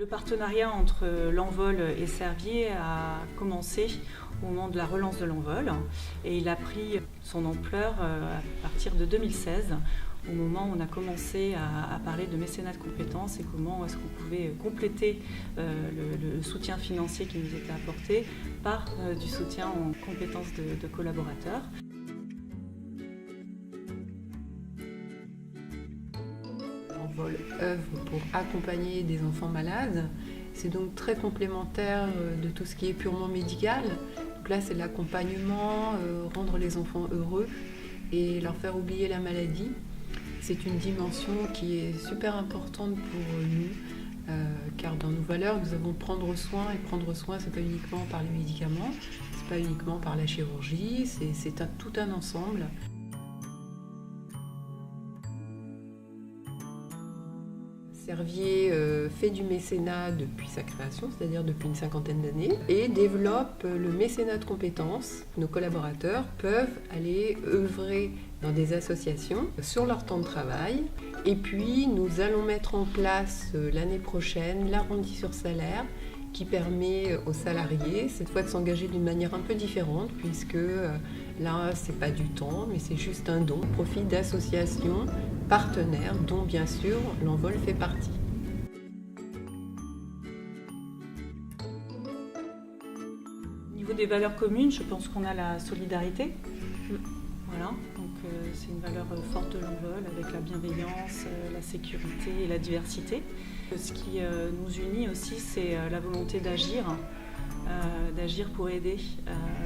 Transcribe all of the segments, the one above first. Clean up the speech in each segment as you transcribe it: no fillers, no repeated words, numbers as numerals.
Le partenariat entre l'Envol et Servier a commencé au moment de la relance de l'Envol et il a pris son ampleur à partir de 2016, au moment où on a commencé à parler de mécénat de compétences et comment est-ce qu'on pouvait compléter le soutien financier qui nous était apporté par du soutien en compétences de collaborateurs. L'Envol œuvre pour accompagner des enfants malades. C'est donc très complémentaire de tout ce qui est purement médical. Donc là, c'est l'accompagnement, rendre les enfants heureux et leur faire oublier la maladie. C'est une dimension qui est super importante pour nous, car dans nos valeurs, nous avons prendre soin, et prendre soin, c'est pas uniquement par les médicaments, c'est pas uniquement par la chirurgie, c'est tout un ensemble. Servier fait du mécénat depuis sa création, c'est-à-dire depuis une cinquantaine d'années, et développe le mécénat de compétences. Nos collaborateurs peuvent aller œuvrer dans des associations sur leur temps de travail. Et puis, nous allons mettre en place l'année prochaine l'arrondi sur salaire qui permet aux salariés, cette fois, de s'engager d'une manière un peu différente, puisque là, c'est pas du temps, mais c'est juste un don au profit d'associations partenaires, dont bien sûr l'Envol fait partie. Au niveau des valeurs communes, je pense qu'on a la solidarité. Voilà, donc c'est une valeur forte de l'Envol avec la bienveillance, la sécurité et la diversité. Ce qui nous unit aussi, c'est la volonté d'agir pour aider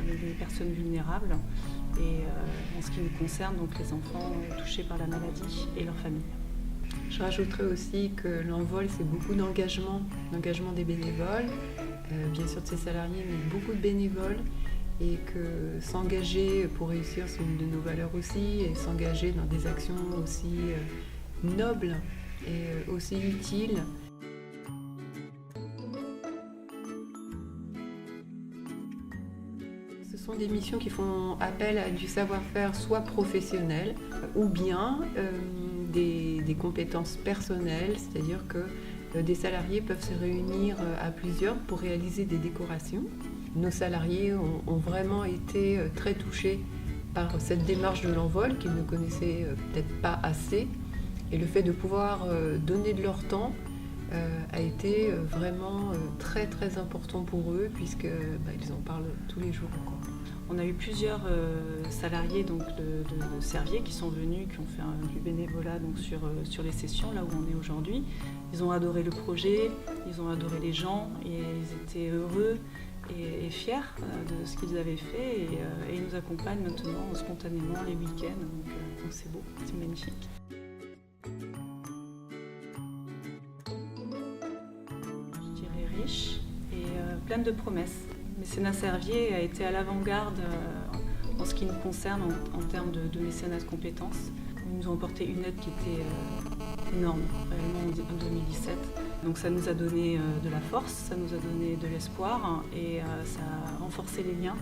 les personnes vulnérables et en ce qui nous concerne, donc les enfants touchés par la maladie et leurs familles. Je rajouterais aussi que l'Envol, c'est beaucoup d'engagement des bénévoles, bien sûr de ses salariés, mais beaucoup de bénévoles. Et que s'engager pour réussir, c'est une de nos valeurs aussi, et s'engager dans des actions aussi nobles et aussi utiles. Ce sont des missions qui font appel à du savoir-faire soit professionnel ou bien des compétences personnelles, c'est-à-dire que des salariés peuvent se réunir à plusieurs pour réaliser des décorations. Nos salariés ont vraiment été très touchés par cette démarche de l'Envol qu'ils ne connaissaient peut-être pas assez. Et le fait de pouvoir donner de leur temps a été vraiment très très important pour eux puisqu'ils en parlent tous les jours. On a eu plusieurs salariés donc, de Servier qui sont venus, qui ont fait du bénévolat donc, sur les sessions, là où on est aujourd'hui. Ils ont adoré le projet, ils ont adoré les gens et ils étaient heureux et fiers de ce qu'ils avaient fait et ils nous accompagnent maintenant spontanément les week-ends, donc c'est beau, c'est magnifique. Je dirais riche et pleine de promesses. Mécénat Servier a été à l'avant-garde en ce qui nous concerne en termes de mécénat de compétences. Ils nous ont apporté une aide qui était énorme, réellement en 2017. Donc ça nous a donné de la force, ça nous a donné de l'espoir et ça a renforcé les liens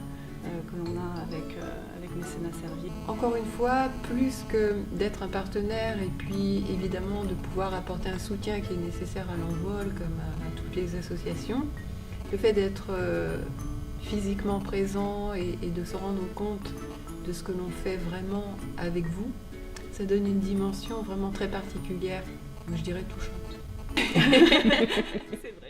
que l'on a avec Mécénat Servier. Encore une fois, plus que d'être un partenaire et puis évidemment de pouvoir apporter un soutien qui est nécessaire à l'Envol comme à toutes les associations, le fait d'être physiquement présent et de se rendre compte de ce que l'on fait vraiment avec vous, ça donne une dimension vraiment très particulière, je dirais touchante. C'est vrai.